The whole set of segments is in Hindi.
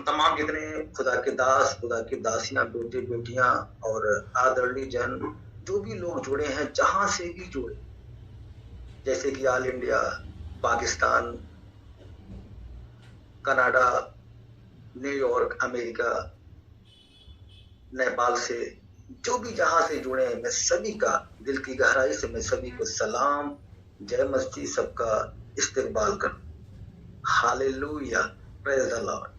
हम तमाम जितने खुदा के दास, खुदा की दासियां, बेटे बेटियां और आदरणीय जन, जो भी लोग जुड़े हैं, जहां से भी जुड़े, जैसे कि all India, Pakistan, Canada, New York, America, Nepal से, जो भी जहां से जुड़े हैं, मैं सभी का दिल की गहराई से मैं सभी को सलाम, जय मसीह, सबका इस्तकबाल कर। Hallelujah, praise the Lord.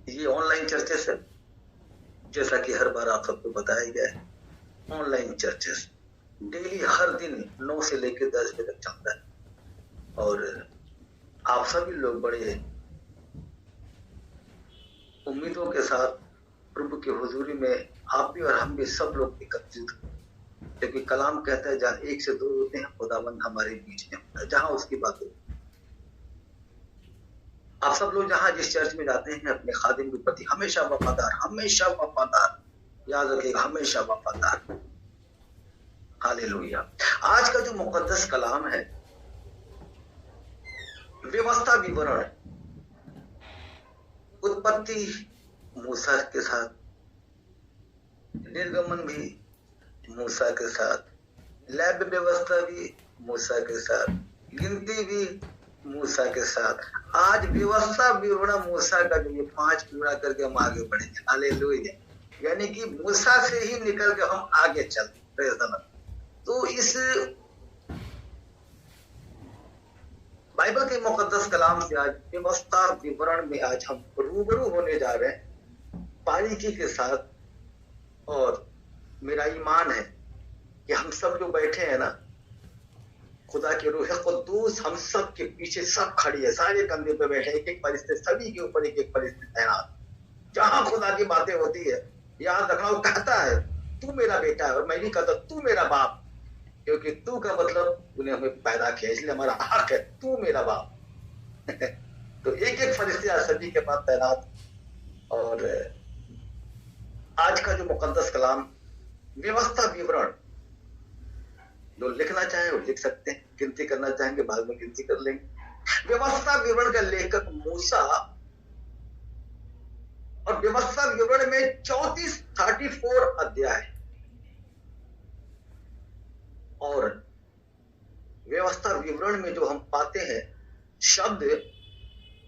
ये ऑनलाइन चर्चेस है, जैसा कि हर बार आप सबको बताया गया है, ऑनलाइन चर्चेस डेली हर दिन 9 से लेकर 10 बजे तक चलता है। और आप सभी लोग बड़े उम्मीदों के साथ प्रभु की हुजूरी में आप भी और हम भी सब लोग एकत्रित, क्योंकि कलाम कहता है जहाँ 1 से 2 होते हैं खुदाबंद हमारे बीच में होता है, जहां उसकी बात होती है। आप सब लोग जहां जिस चर्च में जाते हैं अपने खादिम के प्रति हमेशा वफादार, हमेशा वफादार, याद रखिएगा, हमेशा वफादार। हालेलुया। आज का जो मुकद्दस कलाम है, व्यवस्था विवरण, उत्पत्ति मूसा के साथ, निर्गमन भी मूसा के साथ, लैब व्यवस्था भी मूसा के साथ, गिनती भी मूसा के साथ। आज व्यवस्था विवरण मूसा का जो ये 5 पूरा करके हम आगे बढ़ेंगे। हालेलुया। यानी कि मूसा से ही निकल के हम आगे चलते। Praise the Lord. तो इस बाइबल के मुकद्दस कलाम से आज व्यवस्था विवरण में आज हम रूबरू होने जा रहे हैं बारीकी के साथ। और मेरा ईमान है कि हम सब जो बैठे हैं ना, खुदा के रूह कुद्दूस हम सब के पीछे सब खड़ी है, सारे कंधे पे बैठे, एक एक फरिश्ते, सभी के ऊपर एक एक फरिश्ते तैनात। जहां खुदा की बातें होती है, याद रखना, वो कहता है तू मेरा बेटा है, और मैं भी कहता तू मेरा बाप, क्योंकि तू का मतलब तूने हमें पैदा किया, इसलिए हमारा हक है तू मेरा बाप। तो एक एक फरिश्ते सभी के पास तैनात। और आज का जो मुकद्दस कलाम व्यवस्था विवरण, जो लिखना चाहे वो लिख सकते हैं, गिनती करना चाहेंगे बाद में गिनती कर लेंगे। व्यवस्था विवरण का लेखक मूसा, और व्यवस्था विवरण में 34 अध्याय, और व्यवस्था विवरण में जो हम पाते हैं शब्द,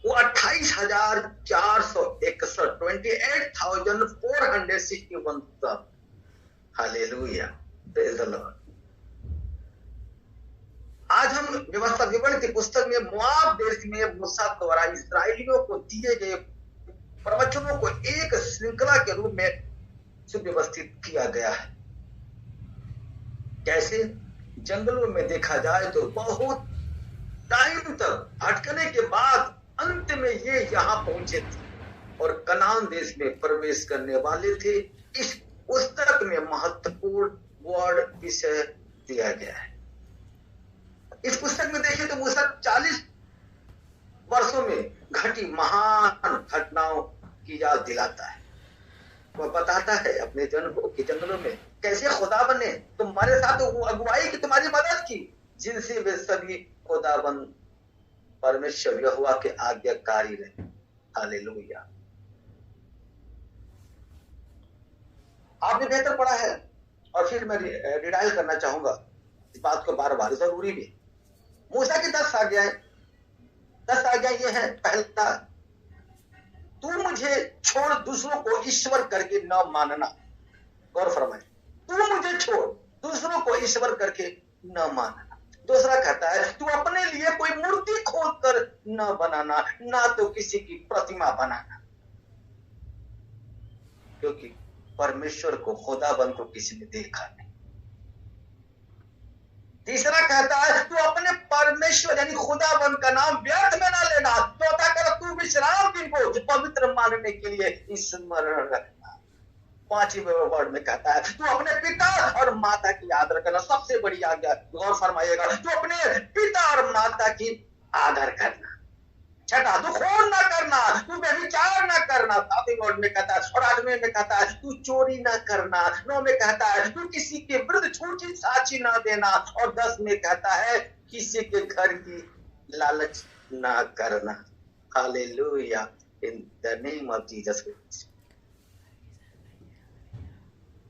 वो 28,461, 28,461 शब्द। Hallelujah, praise the Lord. आज हम व्यवस्था विवरण की पुस्तक में मोआब देश में मूसा द्वारा इस्राएलियों को दिए गए प्रवचनों को एक श्रृंखला के रूप में सुव्यवस्थित किया गया है। कैसे? जंगलों में देखा जाए तो बहुत टाइम तक भटकने के बाद अंत में ये यहाँ पहुंचे थे और कनान देश में प्रवेश करने वाले थे। इस पुस्तक में महत्वपूर्ण वर्ड विषय दिया गया है। इस पुस्तक में देखें तो मूसा 40 वर्षों में घटी महान घटनाओं की याद दिलाता है। वह बताता है अपने जन को कि जंगलों में कैसे खुदाबंद ने तुम्हारे साथ वो अगुवाई की, तुम्हारी मदद की, जिनसे वे सभी खुदाबंद परमेश्वर यहोवा के आज्ञाकारी रहे। हालेलुया। आपने बेहतर पढ़ा है, और फिर मैं रिडाइल करना चाहूंगा इस बात को बार बार, जरूरी भी। मूसा की 10 आज्ञाएं, 10 आज्ञा ये है। पहला, तू मुझे छोड़ दूसरों को ईश्वर करके न मानना। गौर फरमाए, तू मुझे छोड़ दूसरों को ईश्वर करके न मानना। दूसरा कहता है तू अपने लिए कोई मूर्ति खोद कर न बनाना, ना तो किसी की प्रतिमा बनाना, क्योंकि परमेश्वर को, खुदाबंद को किसी ने देखा नहीं। तीसरा कहता है तू अपने परमेश्वर यानी खुदाबंद का नाम व्यर्थ में ना लेना। चौथा कर तू विश्राम दिन को पवित्र मानने के लिए स्मरण रखना। 5वें वर्ड में कहता है तू अपने पिता और माता की आदर करना। सबसे बड़ी आज्ञा, गौर फरमाइएगा, तू अपने पिता और माता की आदर करना। छठा, तू खून ना करना, तू व्यभिचार ना करना। 7वें वर्ड में कहता है, और 8वें में कहता है तू चोरी ना करना। 9 में कहता है तू किसी के विरुद्ध झूठी साक्षी ना देना। और 10 में कहता है किसी के घर की लालच ना करना। Hallelujah in the name of Jesus Christ.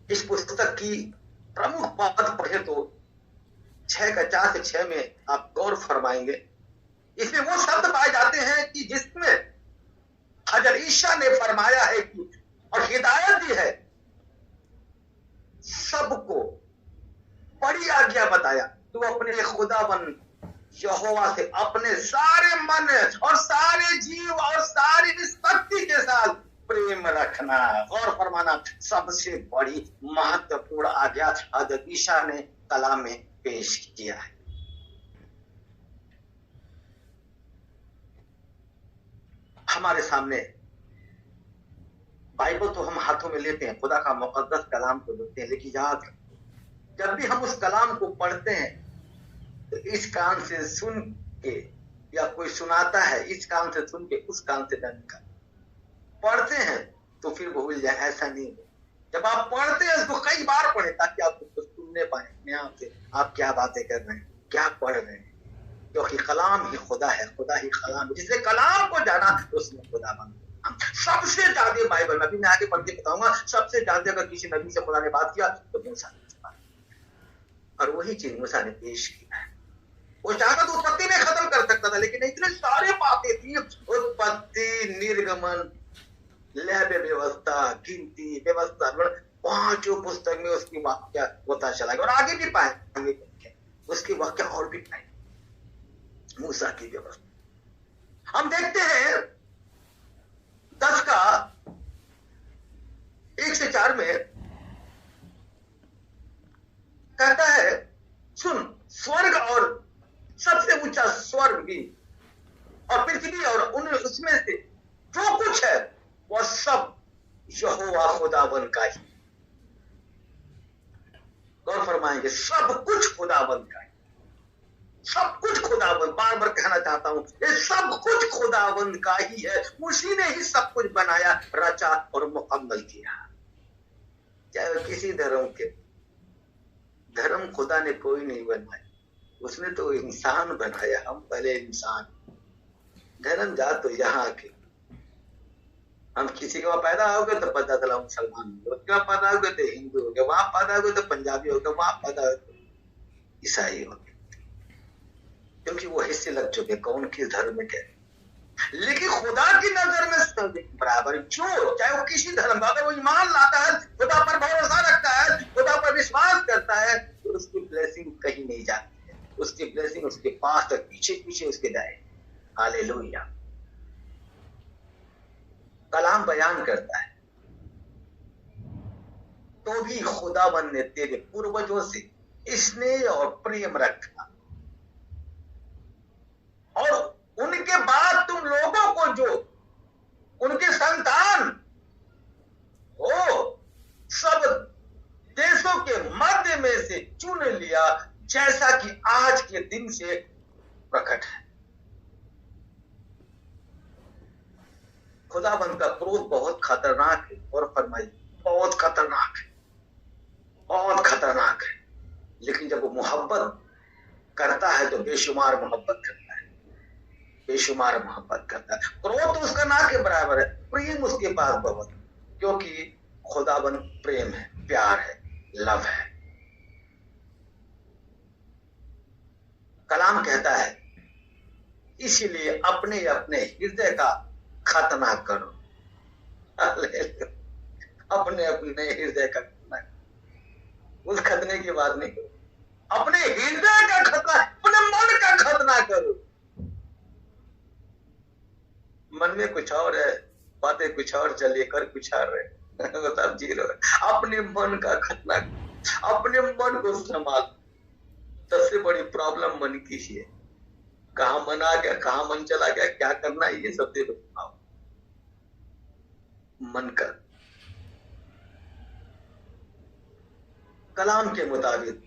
इस पुस्तक की प्रमुख बात पढ़े तो 6:4 से 6 में आप गौर फरमाएंगे। इसमें वो शब्द पाए जाते हैं कि जिसमें हजरत ईसा ने फरमाया है कि और हिदायत दी है, सबको बड़ी आज्ञा बताया, तू अपने खुदावन यहोवा से अपने सारे मन और सारे जीव और सारी शक्ति के साथ प्रेम रखना और फरमाना सबसे बड़ी महत्वपूर्ण आज्ञा हजरत ईसा ने कलाम में पेश किया है। हमारे सामने बाइबल तो हम हाथों में लेते हैं, खुदा का मुकद्दस कलाम को लेते हैं, लेकिन याद जब भी हम उस कलाम को पढ़ते हैं तो इस कान से सुन के, या कोई सुनाता है इस कान से सुन के उस कान से न निकाल, पढ़ते हैं तो फिर भूल जाए, ऐसा नहीं है। जब आप पढ़ते हैं उसको कई बार पढ़े ताकि आप उसको सुनने पाए अपने आप से, आप क्या बातें कर रहे हैं, क्या पढ़ रहे हैं, क्योंकि कलाम ही खुदा है, खुदा ही कलाम है। जिसने कलाम को जाना उसने खुदा बना। सबसे ज्यादा बाइबल में, अभी मैं आगे पढ़ के बताऊंगा, सबसे ज्यादा अगर किसी नबी से खुदा ने बात किया तो मूसा ने बात किया, और वही चीज मूसा ने पेश किया है। वो चाहता तो उत्पत्ति में खत्म कर सकता था, लेकिन इतने सारे बातें थी, उत्पत्ति, निर्गमन, लैब व्यवस्था, गिनती व्यवस्था, 5 पुस्तक में उसकी वाक्य होता चला गया, और आगे भी पाएंगे उसकी वाक्य और भी पाएंगे। मूसा की व्यवस्था हम देखते हैं 10 का 1 से 4 में कहता है, सुन, स्वर्ग और सबसे ऊंचा स्वर्ग भी और पृथ्वी और उन उसमें से जो कुछ है वह सब यहोवा खुदावन का ही। गौर फरमाएंगे, सब कुछ खुदावन का ही, सब कुछ खुदावन, बार बार कहना चाहता हूं, ये सब कुछ खुदावन का ही है। उसी ने ही सब कुछ बनाया, रचा और मुकम्मल किया। चाहे किसी धर्म के, धर्म खुदा ने कोई नहीं बनाया, उसने तो इंसान बनाया। हम पहले इंसान, धर्म जात तो यहाँ के, हम किसी के वहां पैदा हो गए तो पता चला मुसलमान हो गए, क्या पैदा हो गए तो हिंदू हो गए, वहां पैदा हो गए तो पंजाबी हो गए, वहां पैदा हो गए ईसाई हो गए, क्योंकि वो हिस्से लग चुके कौन किस धर्म में क्या। लेकिन खुदा की नजर में सब बराबर, जो चाहे वो किसी धर्म का, अगर वो ईमान लाता है, खुदा पर भरोसा रखता है, खुदा पर विश्वास करता है, तो उसकी ब्लेसिंग कहीं नहीं जाती है, उसकी ब्लेसिंग उसके पास तक, पीछे पीछे उसके जाए। हालेलुया। कलाम बयान करता है, तो भी खुदावन ने तेरे पूर्वजों से स्नेह और प्रेम रखा, और उनके बाद तुम लोगों को, जो उनके संतान हो, सब देशों के मध्य में से चुन लिया, जैसा कि आज के दिन से प्रकट है। खुदाबंद का क्रोध बहुत खतरनाक है, और फरमाई बहुत खतरनाक है, बहुत खतरनाक है। लेकिन जब वो मोहब्बत करता है तो बेशुमार मोहब्बत करता है, बेशुमार मोहब्बत करता है। क्रोध तो उसका ना के बराबर है, प्रेम उसके पास बहुत, क्योंकि खुदाबंद प्रेम है, प्यार है, लव है। कलाम कहता है, इसीलिए अपने अपने हृदय का खतना करो। अपने अपने हृदय का खतना, उस खतने की बात नहीं करो, अपने हृदय का खतना, अपने मन का खतना करो। मन में कुछ और है, बातें कुछ और चलिए, कर कुछ और है, सब जी रहे। अपने मन का खतना, अपने मन को संभाल। सबसे बड़ी प्रॉब्लम मन की ही है, कहां मन आ गया, कहां मन चला गया, क्या करना है, ये सब देखो। मन का कलाम के मुताबिक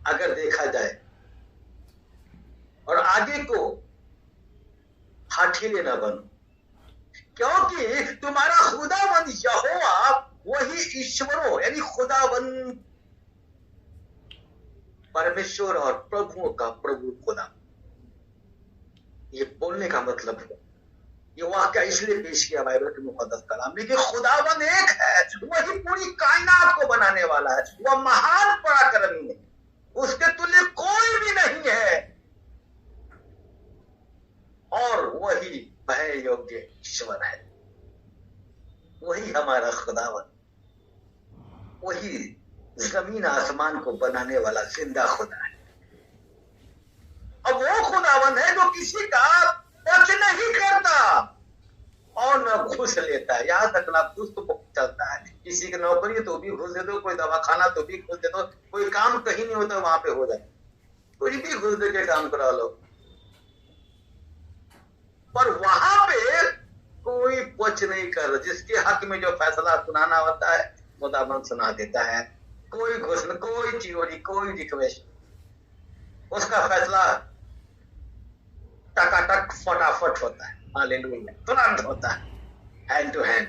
अगर देखा जाए, और आगे को हाथीले न बनो, क्योंकि तुम्हारा खुदावन यहोवा वही ईश्वरों, यानी खुदावन परमेश्वर और प्रभुओं का प्रभु खुदा, ये बोलने का मतलब है, ये वाक्य इसलिए पेश किया बाइबल के मुकद्दस कलाम में कि खुदाबंद एक है, वही पूरी कायनात को बनाने वाला है, वह महान पराक्रमी है, उसके तुल्य कोई भी नहीं है, और वही भय योग्य ईश्वर है, वही हमारा खुदाबंद, वही जमीन आसमान को बनाने वाला जिंदा खुदा है। अब वो खुदाबंद है जो किसी का टच नहीं करता और न घूस लेता है, यहां तक ना घूस तो चलता है, किसी की नौकरी तो भी घूस दे दो, कोई दवाखाना तो भी घूस दे दो, कोई काम कहीं नहीं होता वहां पे हो जाए, कोई भी घूस दे के काम करा लो, पर वहां पे कोई पच नहीं कर, जिसके हक में जो फैसला सुनाना होता है खुदाबंद सुना देता है, कोई घुस, कोई चियोरी, कोई रिक्वेस्ट, उसका फैसला टकाटक फटाफट होता है, हालेलुया, तुरंत होता है, हैंड टू हैंड।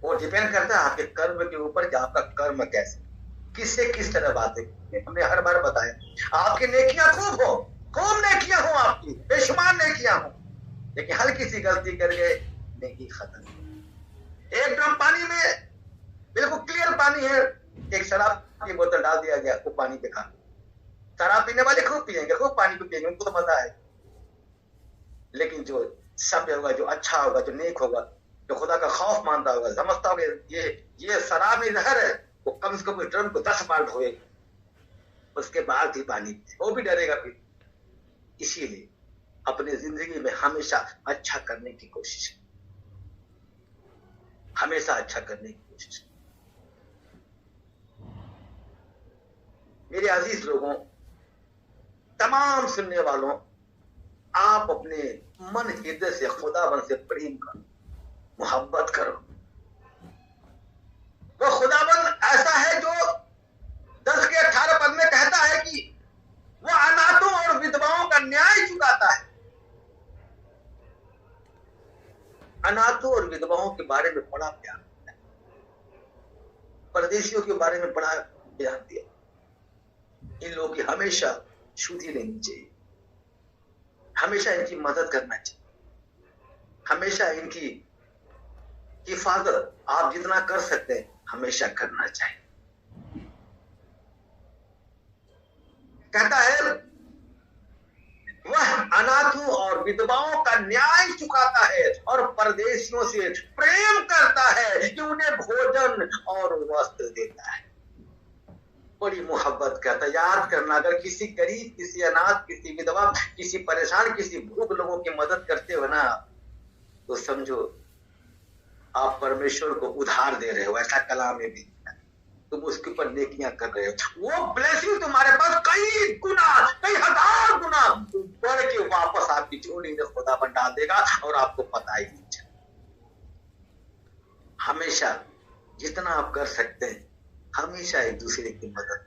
वो डिपेंड करता है आपके कर्म के ऊपर कि आपका कर्म कैसे, किससे किस तरह बातें। हमने हर बार बताया आपकी नेकियां खूब नेकियां हो, आपकी बेशुमार नेकियां हो, लेकिन हल्की सी गलती करके नेकी खत्म। एक ड्रम पानी में बिल्कुल क्लियर पानी है, एक शराब की बोतल डाल दिया गया, वो पानी पे खा, शराब पीने वाले खूब पिएंगे, खूब पानी को पिएंगे, उनको तो मजा है, लेकिन जो सभ्य होगा, जो अच्छा होगा, जो नेक होगा, जो खुदा का खौफ मानता होगा, समझता होगा ये शराब में जहर है, वो कम से कम ड्रम को 10 बार धोएगा, उसके बाद ही पानी, वो भी डरेगा फिर। इसीलिए अपने जिंदगी में हमेशा अच्छा करने की कोशिश, हमेशा अच्छा करने की कोशिश। मेरे अजीज लोगों, तमाम सुनने वालों, आप अपने मन हृदय से खुदाबंद से प्रेम करो, मोहब्बत करो। वो खुदाबंद ऐसा है जो 10 के 18 पद में कहता है कि वो अनाथों और विधवाओं का न्याय चुकाता है। अनाथों और विधवाओं के बारे में बड़ा प्यार दिया, परदेशियों के बारे में बड़ा प्यार दिया। इन लोगों की हमेशा शुद्धि लेनी चाहिए, हमेशा इनकी मदद करना चाहिए, हमेशा इनकी हिफाजत आप जितना कर सकते हैं हमेशा करना चाहिए। कहता है वह अनाथों और विधवाओं का न्याय चुकाता है और परदेशियों से प्रेम करता है कि उन्हें भोजन और वस्त्र देता है। बड़ी मोहब्बत करता है। याद करना, अगर किसी गरीब, किसी अनाथ, किसी विधवा, किसी परेशान, किसी भूख लोगों की मदद करते हो ना, तो समझो आप परमेश्वर को उधार दे रहे हो, ऐसा कलाम में भी तुम उसके ऊपर नेकियां कर रहे हो। वो ब्लेसिंग तुम्हारे पास कई गुना, कई हजार गुना बढ़ के वापस आपकी झोली में खुदा बन डाल देगा और आपको पता ही नहीं चलेगा। हमेशा जितना आप कर सकते हैं हमेशा एक दूसरे की मदद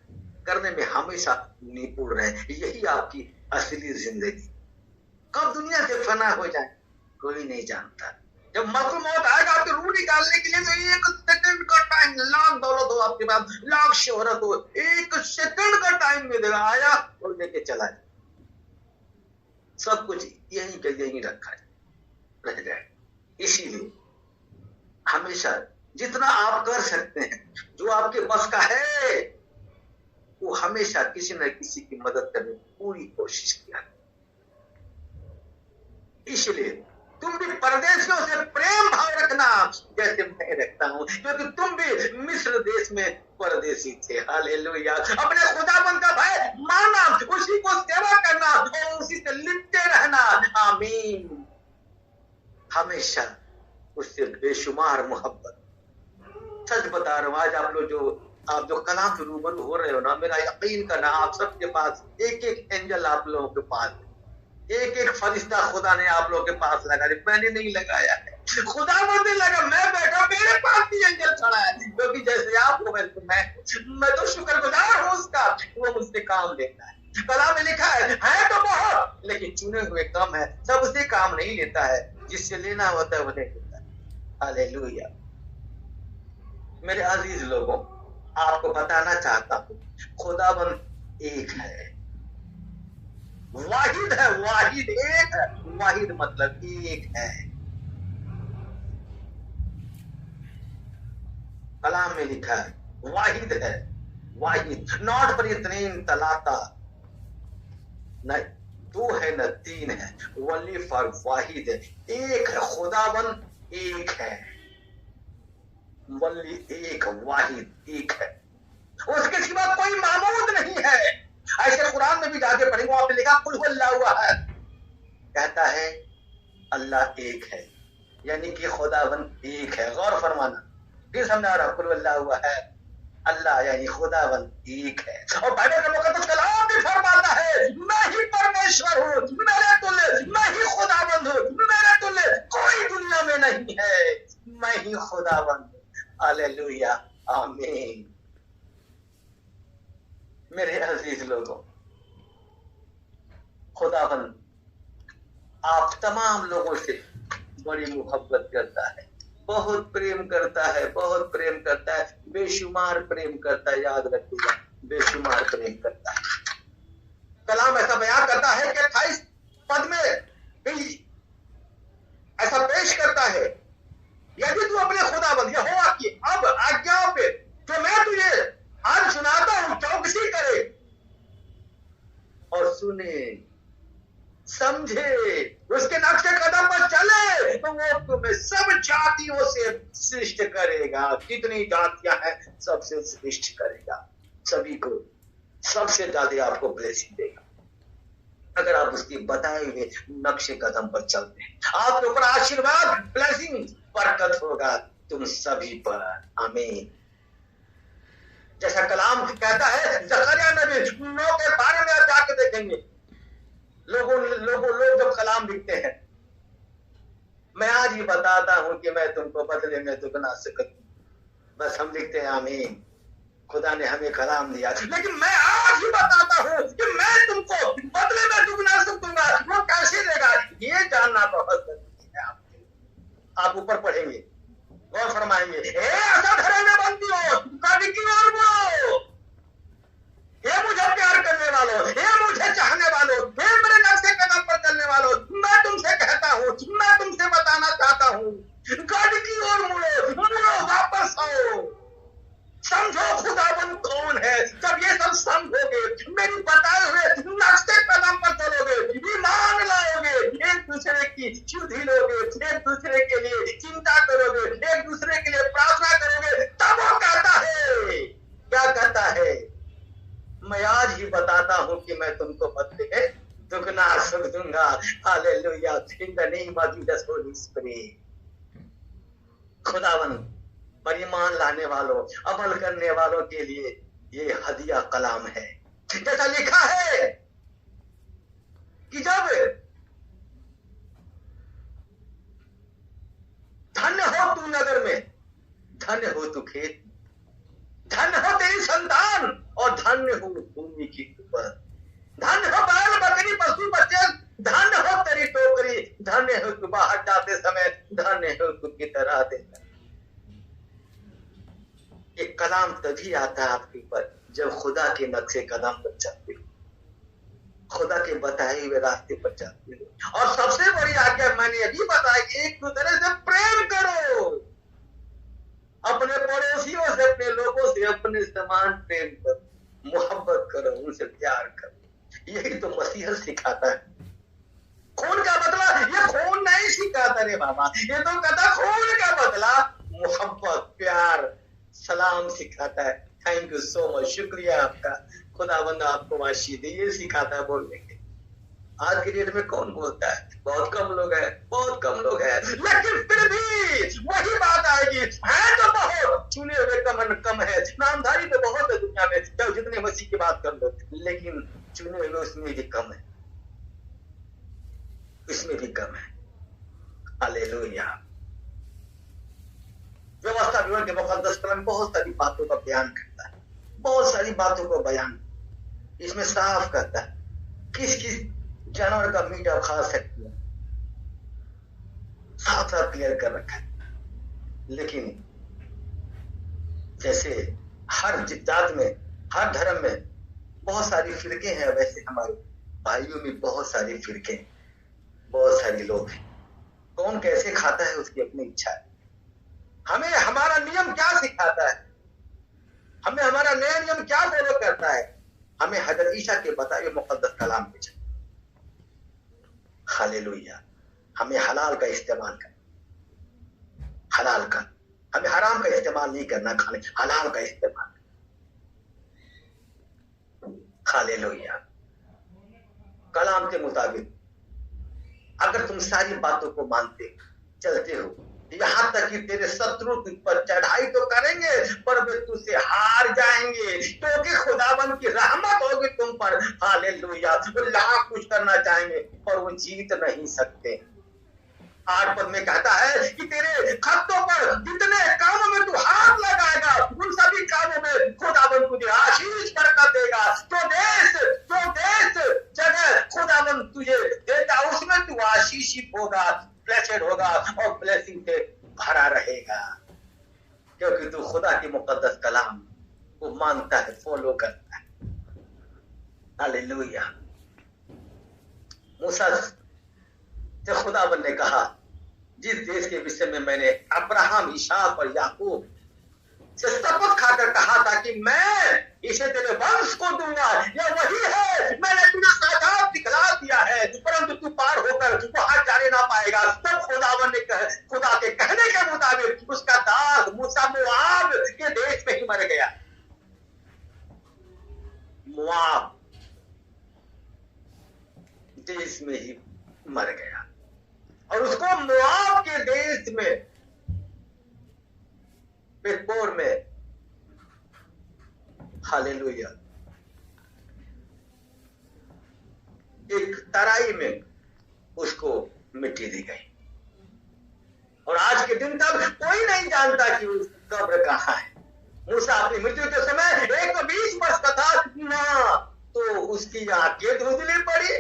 करने में हमेशा निपुण रहे। यही आपकी असली जिंदगी। कब दुनिया से फना हो जाए कोई नहीं जानता। जब मौत आएगा आपकी रूह निकालने के लिए तो 1 सेकंड का टाइम, लाख दौलत हो आपके पास, लाख शोहरत हो, 1 सेकंड का टाइम में देगा, आया और लेके चला जाए। सब कुछ यहीं के यहीं रखा है, रह जाए। इसीलिए हमेशा जितना आप कर सकते हैं, जो आपके बस का है, वो हमेशा किसी न किसी की मदद करने की पूरी कोशिश किया। इसलिए तुम भी परदेशियों से प्रेम भाव रखना जैसे मैं रखता हूं, क्योंकि तुम भी मिस्र देश में परदेशी थे। हालेलुया। अपने खुदाबंद का भय मानना, उसी को सेवा करना और उसी से लिपटे रहना। आमीन। हमेशा उससे बेशुमार मोहब्बत। सच बता रहा हूं, आज आप जो कलाम से रूबरू हो रहे हो ना, मेरा यकीन करना आप सबके पास एक एक एंजल आप लोगों के पास, एक एक फरिश्ता खुदा ने आप लोगों के पास लगा। मैंने नहीं लगाया है, खुदा ने लगा। मैं बैठा, मेरे पास भी एंजल खड़ा है, क्योंकि जैसे आप हो वैसे मैं तो शुक्रगुजार हूं उसका, वो मुझसे काम लेता है। कलाम में लिखा है तो बहुत, लेकिन चुने हुए कम है। सबसे काम नहीं लेता है, जिससे लेना होता है वो नहीं लेता है। हालेलुया। मेरे अजीज लोगों, आपको बताना चाहता हूं खुदाबंद एक है, वाहिद है, वाहिद एक है। वाहिद मतलब एक है। कलाम में लिखा है वाहिद है, वाहिद, नॉट पर इतनीन तलाता, न दो है न तीन है, वली फॉर वाहिद है, एक है खुदावन, एक है वली, एक वाहिद एक है, उसके सिवा कोई मामूद नहीं है। ऐसे कुरान में भी जाके पढ़ेंगे, आपने लिखा कुल अल्लाह हुआ है, कहता है अल्लाह एक है, यानी कि खुदावन एक है। गौर फरमाना, फिर समझा रहा, कुल अल्लाह हुआ है, अल्लाह यानी खुदावन एक है। और बाइबल का मुकद्दस कलाम भी फरमाता है मैं ही परमेश्वर हूँ, मेरे तुल्य, मैं ही खुदावंद हूँ, मेरे तुल्य कोई दुनिया में नहीं है, मैं ही खुदावंद हूँ। हालेलुया, आमीन। मेरे अजीज लोगों, खुदावंद आप तमाम लोगों से बड़ी मोहब्बत करता है, बहुत प्रेम करता है, बहुत प्रेम करता है, बेशुमार प्रेम करता है। याद रखिएगा, बेशुमार प्रेम करता है। कलाम ऐसा बयान करता है कि 28 पद में भी ऐसा पेश करता है, यदि तू अपने खुदावंद यहोवा की अब आज्ञा पे जो मैं तुझे आज सुनाता हूं चौकसी करे और सुने, समझे, उसके नक्शे कदम पर चले, तो वो तुम्हें सब जातियों से श्रेष्ठ करेगा। कितनी जातियां हैं, सबसे श्रेष्ठ करेगा, सभी को सबसे ज्यादा आपको ब्लेसिंग देगा अगर आप उसकी बताए हुए नक्शे कदम पर चलते हैं। आपके ऊपर आशीर्वाद, ब्लेसिंग, बरकत होगा तुम सभी पर। आमीन। जैसा कलाम कहता है जकरिया नबी 9 के 12 में आप जाके देखेंगे, लोग जब कलाम लिखते हैं, मैं आज ही बताता हूं कि मैं तुमको बदले में दुगना सकूं, बस हम लिखते हैं आमीन, खुदा ने हमें कलाम दिया, लेकिन मैं आज ही बताता हूं कि मैं तुमको बदले में दुगना सकूंगा। वो कैसे देगा, ये जानना बहुत जरूरी है। आप ऊपर पढ़ेंगे, गौर फरमाएंगे, ऐसा घराने बनती हो कभी की ओर बोलो, ये मुझे प्यार करने वालों, ये मुझे चाहने वालों, ये मेरे नक्शे कदम पर चलने वालों, मैं तुमसे कहता हूँ, मैं तुमसे बताना चाहता हूँ, गॉड की ओर मुड़ो, वापस आओ, समझो खुदावन कौन है। जब ये सब समझोगे, मेरी बताए हुए नक्शे कदम पर चलोगे, ईमान लाओगे, एक दूसरे की शुद्धि लोगे, एक दूसरे के लिए चिंता करोगे, एक दूसरे के लिए प्रार्थना करोगे, तब वो कहता है, क्या कहता है, मैं आज ही बताता हूं कि मैं तुमको बदले दुगना सुख दूंगा। Hallelujah, in the name of Jesus Holi spirit. खुदावन पर ईमान लाने वालों, अमल करने वालों के लिए ये हदिया कलाम है। जैसा लिखा है कि जब धन्य हो तू नगर में, धन्य हो तू खेत, धन्य हो तेरी संतान और धन्य हो भूमि की उपज, धन्य हो बैल बकरी पशु बच्चे, धन्य हो तेरी टोकरी, धन्य हो तू बाहर जाते समय, धन्य हो तू भीतर आते समय। एक कलाम तभी आता है आपके ऊपर जब खुदा के नक्शे कदम पर चलते हो, खुदा के बताए हुए रास्ते पर चलते हो। और सबसे बड़ी आज्ञा मैंने अभी बताया कि एक दूसरे से प्रेम करो, अपने पड़ोसियों से, अपने लोगों से अपने समान प्रेम करो, मोहब्बत करो, उनसे प्यार करो। यही तो मसीह सिखाता है। खून का बदला, ये खून नहीं सिखाता रे बाबा, ये तो कहता खून का बदला मोहब्बत, प्यार, सलाम सिखाता है। थैंक यू सो मच, शुक्रिया आपका, खुदावंद आपको आशीष दे। ये सिखाता है बोलने के। आज की डेट में कौन बोलता है, बहुत कम लोग हैं, बहुत कम लोग हैं, लेकिन फिर भी वही बात आएगी, है तो बहुत, चुने हुए कम है, नामधारी तो बहुत है दुनिया में, चाहे जितने मसीह की बात कर लो, लेकिन चुने हुए उसमें भी कम है, इसमें भी कम है। हालेलुया। व्यवस्था विवरण के मुकद्दस कलाम बहुत सारी बातों का बयान करता है, बहुत सारी बातों को बयान इसमें साफ करता है किस किस जानवर का मीट आप खा सकते हैं, साफ साफ क्लियर कर रखा है। लेकिन जैसे हर जात में, हर धर्म में बहुत सारी फिरके हैं, वैसे हमारे भाइयों में बहुत सारी फिरके, बहुत सारे लोग हैं। कौन कैसे खाता है उसकी अपनी इच्छा है। हमें हमारा नियम क्या सिखाता है, हमें हमारा नया नियम क्या फॉलो करता है, हमें हजरत ईसा के बताए हुए मुकद्दस कलाम पे चलना। हालेलुया। हमें हलाल का इस्तेमाल करना, हलाल का, हमें हराम का इस्तेमाल नहीं करना, खाने हलाल का इस्तेमाल। हालेलुया। कलाम के मुताबिक अगर तुम सारी बातों को मानते चलते हो, यहाँ तक कि तेरे शत्रु तुझ पर चढ़ाई तो करेंगे पर वे तुझसे हार जाएंगे, क्योंकि खुदाबंद की रहमत होगी तुम पर। हालेलुया। वो लाख कुछ करना चाहेंगे पर वो जीत नहीं सकते। 8 पद में कहता है कि तेरे खतों पर जितने कामों में तू हाथ लगाएगा उन सभी कामों में खुदाबंद तुझे आशीष बरकत देगा। जो देश जगह खुदाबंद तुझे देता उसमें तू आशीषित होगा, ब्लेसेड होगा और ब्लेसिंग से भरा रहेगा, क्योंकि तू खुदा के मुकद्दस कलाम को मानता है, फॉलो करता है। हालेलुया। मूसा से खुदाबंद ने कहा, जिस देश के विषय में मैंने अब्राहम, इसहाक और याकूब से शपथ खाकर कहा था कि मैं इसे तेरे वंश को दूंगा, यह वही है। मैंने तुझे साक्षात दिखला दिया है, परंतु तू पार होकर वहां जाने ना पाएगा। तब खुदावन ने खुदा के कहने के मुताबिक उसका दास मूसा मोआब के देश में ही मर गया। मोआब देश में ही मर गया और उसको मोआब के देश में पेटपोर में, हालेलुया, एक तराई में उसको मिट्टी दी गई। और आज के दिन तक कोई नहीं जानता कि उस कब्र कहाँ है। मूसा अपनी मृत्यु के समय 120 वर्ष का था ना, तो उसकी आंखें धुंधली पड़ी।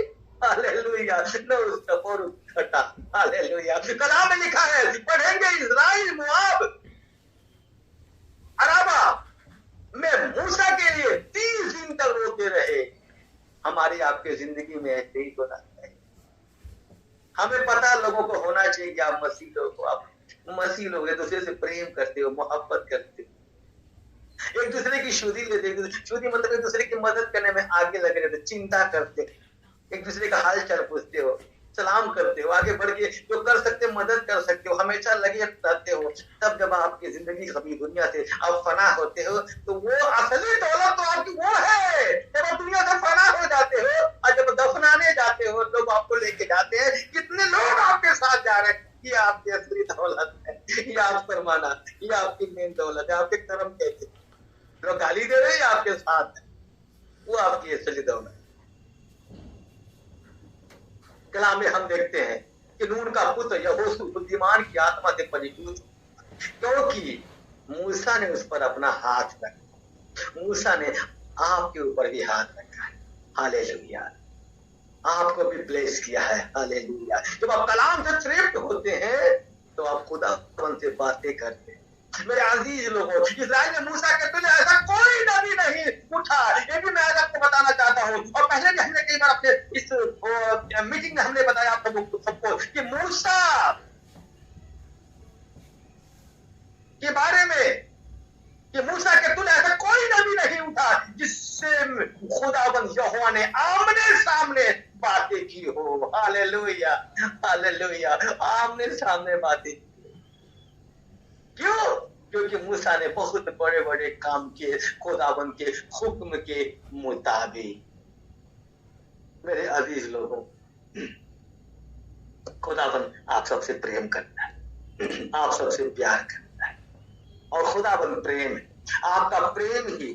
हालेलुया। न उसका पोर फटा। हालेलुया। कलाम में लिखा है, पढ़ेंगे इस्राएल मोआब अराबा में मूसा के लिए 30 दिन तक रोते रहे। हमारी आपके जिंदगी में ऐसे ही होना चाहिए। हमें पता लोगों को होना चाहिए कि आप मसीह लोग हो, आप मसीह लोग एक दूसरे से प्रेम करते हो, मोहब्बत करते हो, एक दूसरे की शुद्धि लेते हो। शुद्धि मतलब एक दूसरे की मदद करने में आगे लगे रहते, चिंता करते, एक दूसरे का हाल चाल पूछते हो, सलाम करते हो, आगे बढ़ के जो कर सकते मदद कर सकते हो, हमेशा लगे रहते हो। तब जब आपकी जिंदगी कभी दुनिया से आप फना होते हो तो वो असली दौलत तो आपकी वो है। जब आप दुनिया से फना हो जाते हो और जब दफनाने जाते हो लोग आपको लेके जाते हैं, कितने लोग आपके साथ जा रहे हैं, ये आपकी असली दौलत है, ये आप फरमाना, ये आपकी मेन दौलत है। आपके कर्म कैसे लोग गाली दे रहे हैं आपके साथ, वो आपकी असली दौलत। कलाम में हम देखते हैं कि नून का पुत्र यहोशू बुद्धिमान की आत्मा से परिपूर्ण, क्योंकि मूसा ने उस पर अपना हाथ रखा। मूसा ने आपके ऊपर भी हाथ रखा है। हालेलुया। आपको भी ब्लेस किया है। हालेलुया। जब आप कलाम से तृप्त होते हैं तो आप खुदा से बातें करते हैं। मेरे अजीज लोगों, इस्राएल में मूसा के तुल्य ऐसा कोई नबी नहीं उठा, ये भी मैं आज आपको बताना चाहता हूँ। और पहले भी हमने कई बार अपने इस मीटिंग में हमने बताया आप सबको कि मूसा के बारे में कि मूसा के तुल्य ऐसा कोई नबी नहीं उठा जिससे खुदाबंद यहोवा ने आमने सामने बातें की हो। हालेलुया। हालेलुया। आमने सामने बातें। क्यों? क्योंकि मूसा ने बहुत बड़े बड़े काम किए खुदाबंद के हुक्म के मुताबिक। मेरे अजीज लोगों, खुदाबंद आप सबसे प्रेम करता है, आप सबसे प्यार करता है और खुदाबंद प्रेम है। आपका प्रेम ही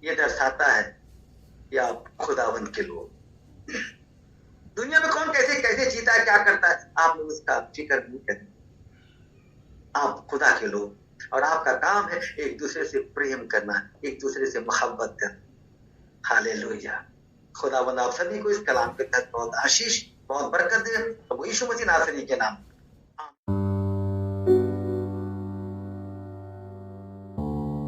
ये दर्शाता है कि आप खुदाबंद के लोग। दुनिया में कौन कैसे कैसे जीता है, क्या करता है, आप लोग उसका फिक्र नहीं करते। आप खुदा के लोग और आपका काम है एक दूसरे से प्रेम करना, एक दूसरे से मोहब्बत करना। हालेलुया। खुदावंद आप सभी को इस कलाम के तहत बहुत आशीष, बहुत बरकत दे। प्रभु यीशु मसीह नासरी के नाम